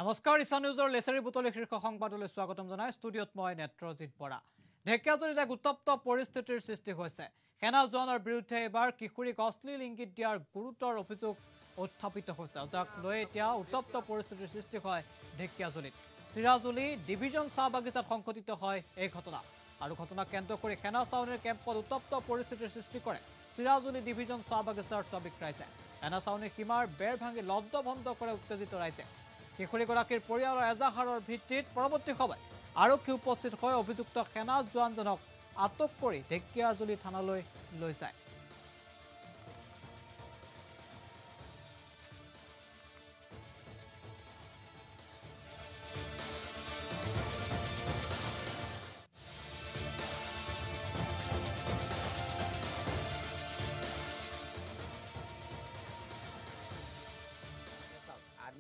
নমস্কাৰ ইছা নিউজৰ লেচাৰী বুটলি শীৰ্ষ সংবাদলৈ স্বাগতম জনাই ষ্টুডিঅ'ত মই নেত্ৰজিৎ বৰা ঢেকিয়াজুলিত এক উত্তপ্ত পৰিস্থিতিৰ সৃষ্টি হৈছে সেনা জোৱানৰ বিৰুদ্ধে এবাৰ কিশোৰীক অশ্লীল ইংগিত দিয়াৰ গুৰুতৰ অভিযোগ উত্থাপিত হৈছে যাক লৈ এতিয়া উত্তপ্ত পৰিস্থিতিৰ সৃষ্টি হয় ঢেকিয়াজুলিত চিৰাজুলি ডিভিজন চাহ বাগিচাত সংঘটিত হয় এই ঘটনা আৰু ঘটনা কেন্দ্ৰ কৰি সেনা ছাউনীৰ কেম্পত উত্তপ্ত পৰিস্থিতিৰ সৃষ্টি কৰে চিৰাজুলি ডিভিজন চাহ বাগিচাৰ শ্ৰমিক ৰাইজে সেনা ছাউনীৰ সীমাৰ বেৰ ভাঙি লব্ধভণ্ড কৰে উত্তেজিত ৰাইজে কিশোৰীগৰাকীৰ পৰিয়ালৰ এজাহাৰৰ ভিত্তিত পৰৱৰ্তী সময়ত আৰক্ষী উপস্থিত হৈ অভিযুক্ত সেনা জোৱানজনক আটক কৰি ঢেকিয়াজুলি থানালৈ লৈ যায়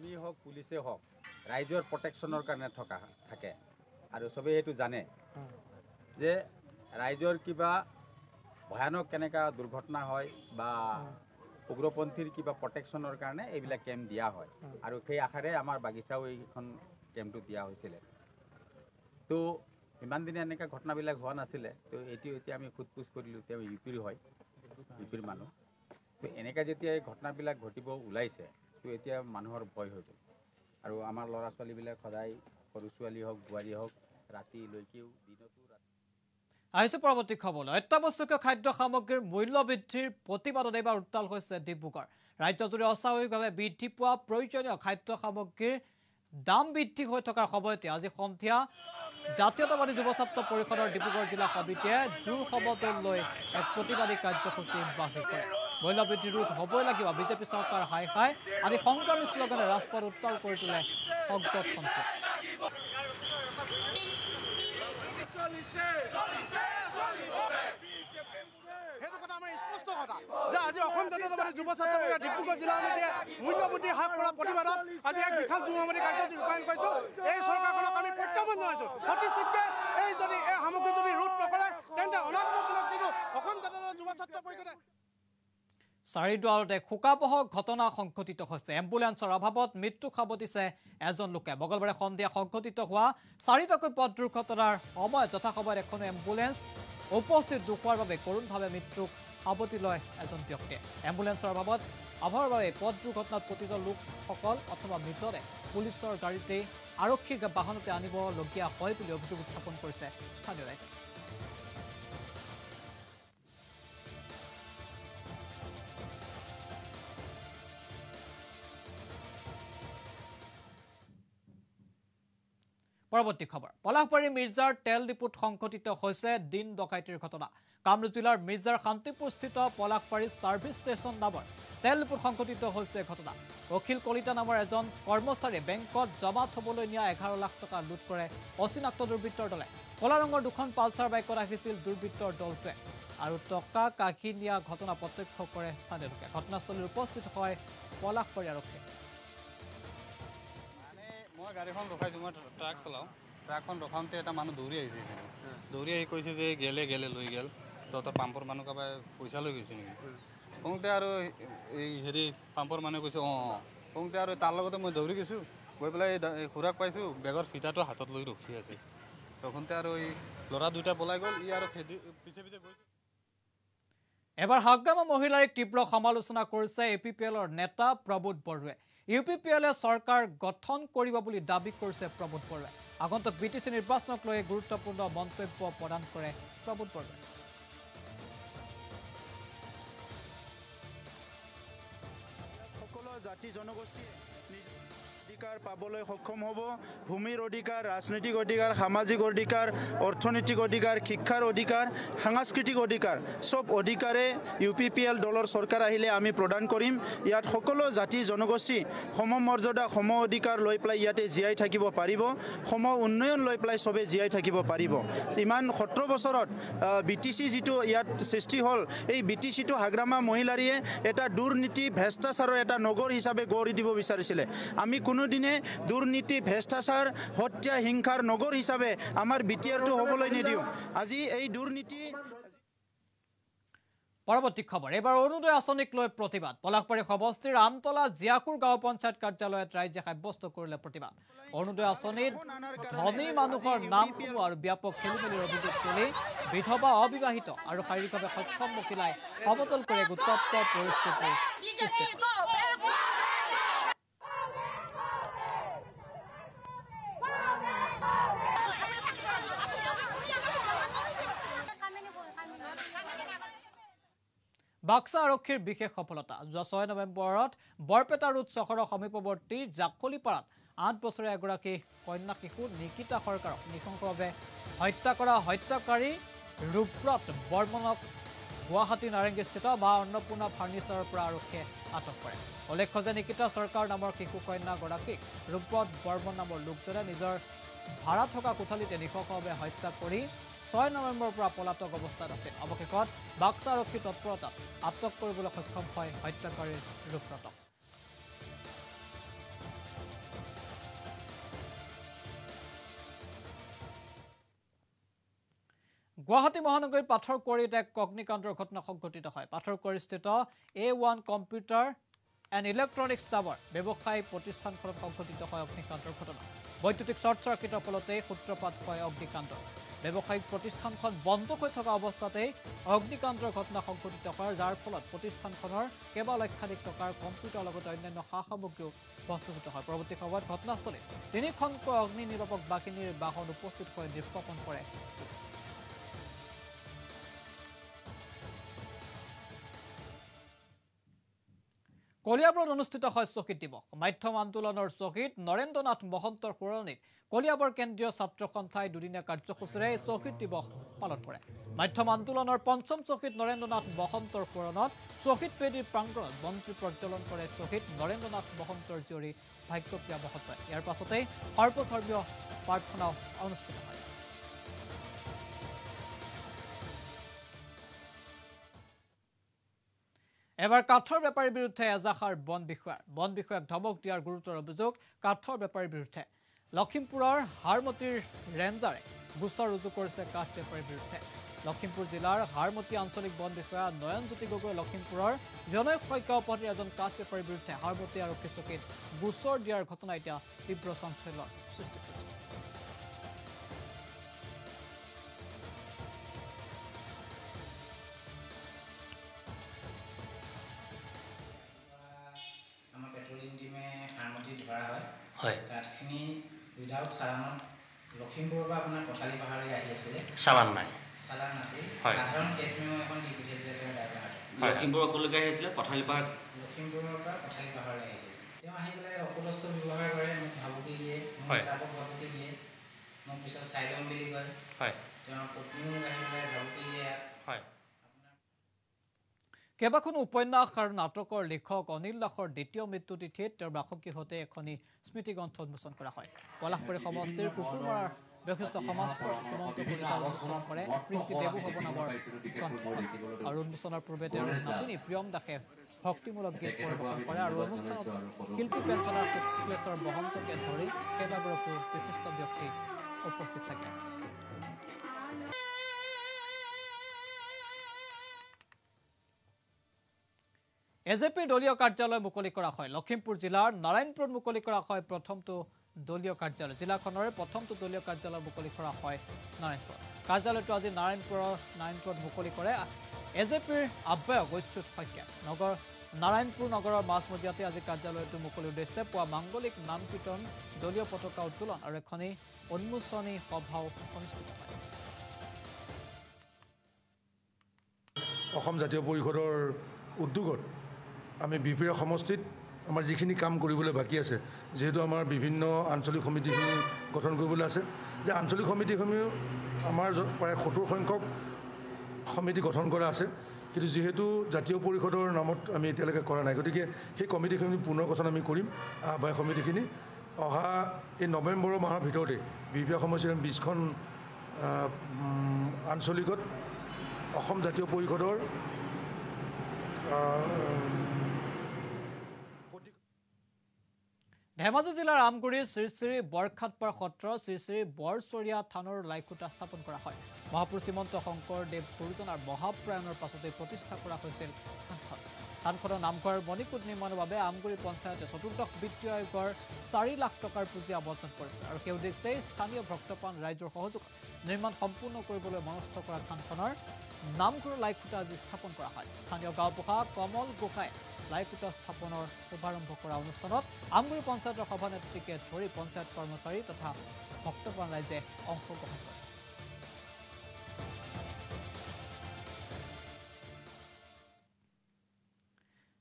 আৰ্মি হওক পুলিচে হওক ৰাইজৰ প্ৰটেকশ্যনৰ কাৰণে থাকে আৰু চবেই এইটো জানে যে ৰাইজৰ কিবা ভয়ানক কেনেকা দুৰ্ঘটনা হয় বা উগ্ৰপন্থীৰ কিবা প্ৰটেকশ্যনৰ কাৰণে এইবিলাক কেম্প দিয়া হয় আৰু সেই আশাৰে আমাৰ বাগিচাও এইখন কেম্পটো দিয়া হৈছিলে তো ইমান দিনে এনেকুৱা ঘটনাবিলাক হোৱা নাছিলে তো এতিয়া আমি সোধপোছ কৰিলোঁ তেওঁ ইউপিৰ হয় ইউপিৰ মানুহ তো এনেকুৱা যেতিয়া এই ঘটনাবিলাক ঘটিব ওলাইছে তো এতিয়া মানুহৰ ভয় হৈ গ'ল আৰু আমাৰ ল'ৰা ছোৱালীবিলাক সদায় সৰু ছোৱালী হওক বোৱাৰী হওক ৰাতিলৈকেও দিনতো আহিছে পৰৱৰ্তী খবৰলৈ অত্যাৱশ্যকীয় খাদ্য সামগ্ৰীৰ মূল্য বৃদ্ধিৰ প্ৰতিবাদত এইবাৰ উত্তাল হৈছে ডিব্ৰুগড় ৰাজ্যজুৰি অস্বাভাৱিকভাৱে বৃদ্ধি পোৱা প্ৰয়োজনীয় খাদ্য সামগ্ৰীৰ দাম বৃদ্ধি হৈ থকাৰ সময়তে আজি সন্ধিয়া জাতীয়তাবাদী যুৱ ছাত্ৰ পৰিষদৰ ডিব্ৰুগড় জিলা সমিতিয়ে জোৰ সমদল লৈ এক প্ৰতিবাদী কাৰ্যসূচী বাহিৰ কৰে মূল্যবৃদ্ধি ৰোধ হ'বই লাগিব বিজেপি চৰকাৰ হাই হাই আদি সংগ্ৰামী শ্লোগানে ৰাজপথ উত্তাল কৰি তোলে সংগত সন্থা আজি অসম জাতীয়তাবাদী যুৱ ছাত্ৰ পৰিষদ ডিব্ৰুগড় জিলা সমিতিয়ে মূল্যবৃদ্ধি হ্ৰাস কৰা প্ৰতিবাদত আজি এক বিশাল যুৱমণি কাৰ্যসূচী ৰূপায়ণ কৰিছোঁ এই চৰকাৰখনক আমি প্ৰত্যাহ্বান জনাইছোঁ অতি শীঘ্ৰে এই সামগ্ৰী যদি ৰোধ নকৰে তেন্তে অনাগত দিনত কিন্তু অসম জাতীয়তাবাদী যুৱ ছাত্ৰ পৰিষদে চাৰিদুৱাৰতে শোকাবহ ঘটনা সংঘটিত হৈছে এম্বুলেন্সৰ অভাৱত মৃত্যু সাৱটিছে এজন লোকে মঙলবাৰে সন্ধিয়া সংঘটিত হোৱা চাৰিটাকৈ পথ দুৰ্ঘটনাৰ সময়ত যথাসময়ত এখন এম্বুলেন্স উপস্থিত নোহোৱাৰ বাবে কৰোণভাৱে মৃত্যুক সাৱটি লয় এজন ব্যক্তিয়ে এম্বুলেন্সৰ অভাৱৰ বাবে পথ দুৰ্ঘটনাত পতিত লোকসকল অথবা মৃতদেহ পুলিচৰ গাড়ীতেই আৰক্ষীৰ বাহনতে আনিবলগীয়া হয় বুলি অভিযোগ উত্থাপন কৰিছে স্থানীয় ৰাইজে পৰৱৰ্তী খবৰ পলাশবাৰী মিৰ্জাৰ তেল ডিপুত সংঘটিত হৈছে দিন ডকাইতিৰ ঘটনা কামৰূপ জিলাৰ মিৰ্জাৰ শান্তিপুৰস্থিত পলাশবাৰী ছাৰ্ভিচ ষ্টেচন নামৰ তেল ডিপুত সংঘটিত হৈছে ঘটনা অখিল কলিতা নামৰ এজন কৰ্মচাৰীয়ে বেংকত জমা থবলৈ নিয়া 11 লাখ টকা লুট কৰে অচিনাক্ত দুৰ্বৃত্তৰ দলে কলা ৰঙৰ দুখন পালচাৰ বাইকত আহিছিল দুৰ্বৃত্তৰ দলটোৱে আৰু টকা কাঢ়ি নিয়া ঘটনা প্ৰত্যক্ষ কৰে স্থানীয় লোকে ঘটনাস্থলীত উপস্থিত হয় পলাশবাৰী আৰক্ষী মই গাড়ীখন ৰখাইছোঁ মই ট্ৰাক চলাওঁ ট্ৰাকখন ৰখাওঁতে এটা মানুহ দৌৰি আহিছে দৌৰি আহি কৈছে যে গেলে লৈ গেল তহঁতৰ পাম্পৰ মানুহ কাৰোবাৰ পইচা লৈ গৈছে নেকি কওঁতে আৰু এই হেৰি পাম্পৰ মানুহে কৈছে কওঁতে আৰু তাৰ লগতে মই দৌৰি গৈছোঁ গৈ পেলাই খুৰাক পাইছোঁ বেগৰ ফিটাটো হাতত লৈ ৰখি আছে তখনতে আৰু এই ল'ৰা দুটা পলাই গ'ল ই আৰু পিছে গৈছে এবাৰ হাগ্ৰামা মহিলাৰ তীব্ৰ সমালোচনা কৰিছে এপিপিএলৰ নেতা প্ৰবোধ বৰুৱে ইউপিপিএলে চৰকাৰ গঠন কৰিব বুলি দাবী কৰিছে প্ৰবোধ বৰুৱে আগন্তুক বিটিচি নিৰ্বাচনক লৈ গুৰুত্বপূৰ্ণ মন্তব্য প্ৰদান কৰে প্ৰবোধ বৰুৱে সকলো জাতি জনগোষ্ঠী অধিকাৰ পাবলৈ সক্ষম হ'ব ভূমিৰ অধিকাৰ ৰাজনৈতিক অধিকাৰ সামাজিক অধিকাৰ অৰ্থনৈতিক অধিকাৰ শিক্ষাৰ অধিকাৰ সাংস্কৃতিক অধিকাৰ সব অধিকাৰে ইউপিপিএল দলৰ চৰকাৰ আহিলে আমি প্ৰদান কৰিম ইয়াত সকলো জাতি জনগোষ্ঠী সমমৰ্যাদা সম অধিকাৰ লৈ পেলাই ইয়াতে জীয়াই থাকিব পাৰিব সম উন্নয়ন লৈ পেলাই সবে জীয়াই থাকিব পাৰিব ইমান 17 বছৰত বিটিচি যিটো ইয়াত সৃষ্টি হ'ল এই বিটিচিটো হাগ্ৰামা মহিলাৰীয়ে এটা দুৰ্নীতি ভ্ৰষ্টাচাৰৰ এটা নগৰ হিচাপে গঢ়ি দিব বিচাৰিছিলে আমি কোনোদিনে দুৰ্নীতি ভ্ৰষ্টাচাৰ হত্যা হিংসাৰ নগৰ হিচাপে আমাৰ বিটিআৰটো হ'বলৈ নিদিওঁ আজি এই দুৰ্নীতি পৰৱৰ্তী খবৰ এবাৰ অৰুণোদয় আঁচনিক লৈ প্ৰতিবাদ পলাশবাৰী সমষ্টিৰ আমতলা জিয়াকুৰ গাঁও পঞ্চায়ত কাৰ্যালয়ত ৰাইজে সাব্যস্ত কৰিলে প্ৰতিবাদ অৰুণোদয় আঁচনিত ধনী মানুহৰ নাম সোমোৱা আৰু ব্যাপক খেলিমেলিৰ অভিযোগ তুলি বিধৱা অবিবাহিত আৰু শাৰীৰিকভাৱে সক্ষম মহিলাই সমতল কৰি উত্তপ্ত পৰিস্থিতিৰ সৃষ্টি কৰে বাক্সা আৰক্ষীৰ বিশেষ সফলতা যোৱা 6 নৱেম্বৰত বৰপেটা ৰোড চহৰৰ সমীপৱৰ্তী জাকলিপাৰাত 8 বছৰীয়া এগৰাকী কন্যা শিশু নিকিতা সৰকাৰক নৃশংসভাৱে হত্যা কৰা হত্যাকাৰী ৰূপব্ৰত বৰ্মনক গুৱাহাটী নাৰেংগীস্থিত মা অন্নপূৰ্ণা ফাৰ্নিচাৰৰ পৰা আৰক্ষীয়ে আটক কৰে উল্লেখ্য যে নিকিতা সৰকাৰ নামৰ শিশু কন্যাগৰাকীক ৰূপব্ৰত বৰ্মন নামৰ লোকজনে নিজৰ ভাড়া থকা কোঠালিতে নৃশংসভাৱে হত্যা কৰি 6 নৱেম্বৰৰ পৰা পলাতক অৱস্থাত আছিল অৱশেষত বাক্সা আৰক্ষীৰ তৎপৰতাত আটক কৰিবলৈ সক্ষম হয় হত্যাকাৰীৰ ৰূপব্ৰতক গুৱাহাটী মহানগৰীৰ পাথৰ কুঁৱাৰীত এক অগ্নিকাণ্ডৰ ঘটনা সংঘটিত হয় পাথৰ কুঁৱাৰীস্থিত A1 computer and electronics tower ব্যৱসায়িক প্ৰতিষ্ঠানখনত সংঘটিত হয় অগ্নিকাণ্ডৰ ঘটনা বৈদ্যুতিক শ্বৰ্ট চাৰ্কিটৰ ফলতে সূত্ৰপাত হয় অগ্নিকাণ্ড ব্যৱসায়িক প্ৰতিষ্ঠানখন বন্ধ হৈ থকা অৱস্থাতেই অগ্নিকাণ্ডৰ ঘটনা সংঘটিত হয় যাৰ ফলত প্ৰতিষ্ঠানখনৰ কেইবা লক্ষাধিক টকাৰ কম্পিউটাৰ লগতে অন্যান্য সা সামগ্ৰীও ভস্মীভূত হয় পৰৱৰ্তী সময়ত ঘটনাস্থলীত 3খনকৈ অগ্নি নিৰ্বাপক বাহিনীৰ বাহন উপস্থিত হৈ নিষ্কাশন কৰে কলিয়াবৰত অনুষ্ঠিত হয় শ্বহীদ দিৱস মাধ্যম আন্দোলনৰ শ্বহীদ নৰেন্দ্ৰনাথ মহন্তৰ সোঁৱৰণিত কলিয়াবৰ কেন্দ্ৰীয় ছাত্ৰ সন্থাই দুদিনীয়া কাৰ্যসূচীৰে শ্বহীদ দিৱস পালন কৰে মাধ্যম আন্দোলনৰ পঞ্চম শ্বহীদ নৰেন্দ্ৰনাথ মহন্তৰ সোঁৱৰণত শ্বহীদ বেদীৰ প্ৰাংগণত মন্ত্ৰী প্ৰজ্বলন কৰে শ্বহীদ নৰেন্দ্ৰনাথ মহন্তৰ জীয়ৰী ভাগ্যপ্ৰিয়া মহন্তই ইয়াৰ পাছতেই সৰ্বধৰ্মীয় প্ৰাৰ্থনাও অনুষ্ঠিত হয় এবাৰ কাঠৰ বেপাৰীৰ বিৰুদ্ধে এজাহাৰ বন বিষয়াক ধমক দিয়াৰ গুৰুতৰ অভিযোগ কাঠৰ বেপাৰীৰ বিৰুদ্ধে লখিমপুৰৰ হাৰমতিৰ ৰেঞ্জাৰে গোচৰ ৰুজু কৰিছে কাঠ বেপাৰীৰ বিৰুদ্ধে লখিমপুৰ জিলাৰ হাৰমতি আঞ্চলিক বন বিষয়া নয়নজ্যোতি গগৈ লখিমপুৰৰ জনৈক শইকীয়া উপাধিৰ এজন কাঠ বেপাৰীৰ বিৰুদ্ধে হাৰমতি আৰক্ষী চকীত গোচৰ দিয়াৰ ঘটনা এতিয়া তীব্ৰ চাঞ্চল্যৰ সৃষ্টি কৰিছে হয় কাঠখিনি উইদাউট চালানত লখিমপুৰৰ পৰা আপোনাৰ পথালি পাহাৰলৈ আহি আছিলে চালান নাই চালান নাছিল হয় সাধাৰণ কেছ মেমো এখন দি পঠিয়াইছিলে তেওঁৰ ড্ৰাইভাৰহাতে লখিমপুৰৰ কলৈকে আহিছিলে পথালি পাহাৰ লখিমপুৰৰ পৰা পথালি পাহাৰলৈ আহিছিল তেওঁ আহি পেলাই অপদস্থ ব্যৱহাৰ কৰে মোক ভাবুকি দিয়ে মোৰ ষ্টাফক ভাবুকি দিয়ে মোক পিছত চাই ল'ম বুলি কয় হয় তেওঁৰ পত্নীও মোক আহি পেলাই ভাবুকি দিয়ে হয় কেইবাখনো উপন্যাস আৰু নাটকৰ লেখক অনিল দাসৰ দ্বিতীয় মৃত্যু তিথিত তেওঁৰ বাসগৃহতে এখনি স্মৃতিগ্ৰন্থ উন্মোচন কৰা হয় পলাশবাৰী সমষ্টিৰ কুকুৰমাৰাৰ বৈশিষ্ট্য সমাজকৰ শ্ৰীমন্ত কলিতাই উন্মোচন কৰে প্ৰীতি দেৱভৱ নামৰ গ্ৰন্থখন আৰু উন্মোচনৰ পূৰ্বে তেওঁৰ নাতিনী প্ৰিয়ম দাসে ভক্তিমূলক গীত পৰিৱেশন কৰে আৰু অনুষ্ঠানত শিল্পী পেঞ্চনাৰ শুক্লেশ্বৰ মহন্তকে ধৰি কেইবাগৰাকীও বিশিষ্ট ব্যক্তি উপস্থিত থাকে এজেপিৰ দলীয় কাৰ্যালয় মুকলি কৰা হয় লখিমপুৰ জিলাৰ নাৰায়ণপুৰত মুকলি কৰা হয় প্ৰথমটো দলীয় কাৰ্যালয় জিলাখনৰ প্ৰথমটো দলীয় কাৰ্যালয় মুকলি কৰা হয় নাৰায়ণপুৰত কাৰ্যালয়টো আজি নাৰায়ণপুৰত মুকলি কৰে এজেপিৰ আহ্বায়ক অচ্যুত শইকীয়া নাৰায়ণপুৰ নগৰৰ মাজমজিয়াতে আজি কাৰ্যালয়টো মুকলিৰ উদ্দেশ্যে পুৱা মাংগলিক নাম কীৰ্তন দলীয় পতাকা উত্তোলন আৰু এখনি উন্মোচনী সভাও অনুষ্ঠিত হয় অসম জাতীয় পৰিষদৰ উদ্যোগত আমি বিপিৰা সমষ্টিত আমাৰ যিখিনি কাম কৰিবলৈ বাকী আছে যেহেতু আমাৰ বিভিন্ন আঞ্চলিক সমিতিখিনি গঠন কৰিবলৈ আছে যে আঞ্চলিক সমিতিসমূহ আমাৰ প্ৰায় 70 সংখ্যক সমিতি গঠন কৰা আছে কিন্তু যেহেতু জাতীয় পৰিষদৰ নামত আমি এতিয়ালৈকে কৰা নাই গতিকে সেই কমিটিখিনি পুনৰ গঠন আমি কৰিম আহ্বায়ক সমিতিখিনি অহা এই নৱেম্বৰৰ মাহৰ ভিতৰতে বিপিৰা সমষ্টিৰ 20খন আঞ্চলিকত অসম জাতীয় পৰিষদৰ ধেমাজি জিলাৰ আমগুৰিৰ শ্ৰী শ্ৰী বৰখাটপাৰ সত্ৰ শ্ৰী শ্ৰী বৰচৰীয়া থানৰ লাইখুটা স্থাপন কৰা হয় মহাপুৰুষ শ্ৰীমন্ত শংকৰদেৱ গুৰুজনাৰ মহাপ্ৰয়াণৰ পাছতে প্ৰতিষ্ঠা কৰা হৈছিল থানখন থানখনৰ নামঘৰ মণিকূট নিৰ্মাণৰ বাবে আমগুৰি পঞ্চায়তে চতুৰ্দশ বিত্তীয় আয়োগৰ 4 লাখ টকাৰ পুঁজি আবণ্টন কৰিছে আৰু সেই উদ্দেশ্যে স্থানীয় ভক্তপ্ৰাণ ৰাইজৰ সহযোগত নিৰ্মাণ সম্পূৰ্ণ কৰিবলৈ মনস্থ কৰা থানখনৰ নামঘৰৰ লাইখুটা আজি স্থাপন কৰা হয় স্থানীয় গাঁওবুঢ়া কমল গোহাঁই লাইখুটা স্থাপনৰ শুভাৰম্ভ কৰা অনুষ্ঠানত আমগুৰি পঞ্চায়তৰ সভানেত্ৰীকে ধৰি পঞ্চায়ত কৰ্মচাৰী তথা ভক্তপ্ৰাণ ৰাইজে অংশগ্ৰহণ কৰে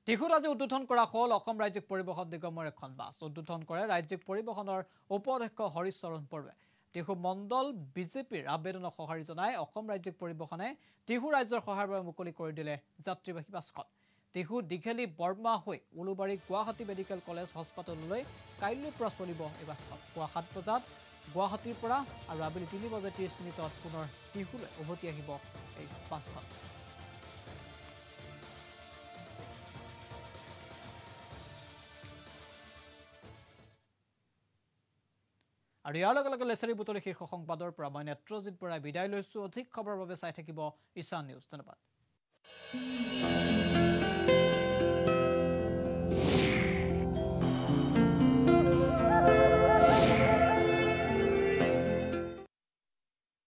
টিহুত আজি উদ্বোধন কৰা হ'ল অসম ৰাজ্যিক পৰিবহণ নিগমৰ এখন বাছ উদ্বোধন কৰে ৰাজ্যিক পৰিবহণৰ উপাধ্যক্ষ হৰিচৰণ বৰুৱাই টিহু মণ্ডল বিজেপিৰ আবেদনক সঁহাৰি জনাই অসম ৰাজ্যিক পৰিবহণে টিহু ৰাজ্যৰ সহায়ৰ বাবে মুকলি কৰি দিলে যাত্ৰীবাহী বাছখন টিহু দীঘেলী বৰ্মা হৈ উলুবাৰী গুৱাহাটী মেডিকেল কলেজ হস্পিটেললৈ কাইলৈৰ পৰা চলিব এই বাছখন পুৱা 7 বজাত গুৱাহাটীৰ পৰা আৰু আবেলি 3:30 পুনৰ টিহুলৈ উভতি আহিব এই বাছখন আৰু ইয়াৰ লগে লগে লেচাৰী বুটলি শীৰ্ষ সংবাদৰ পৰা মই নেত্ৰজিৎ বৰাই বিদায় লৈছো অধিক খবৰৰ বাবে চাই থাকিব ঈশান নিউজ ধন্যবাদ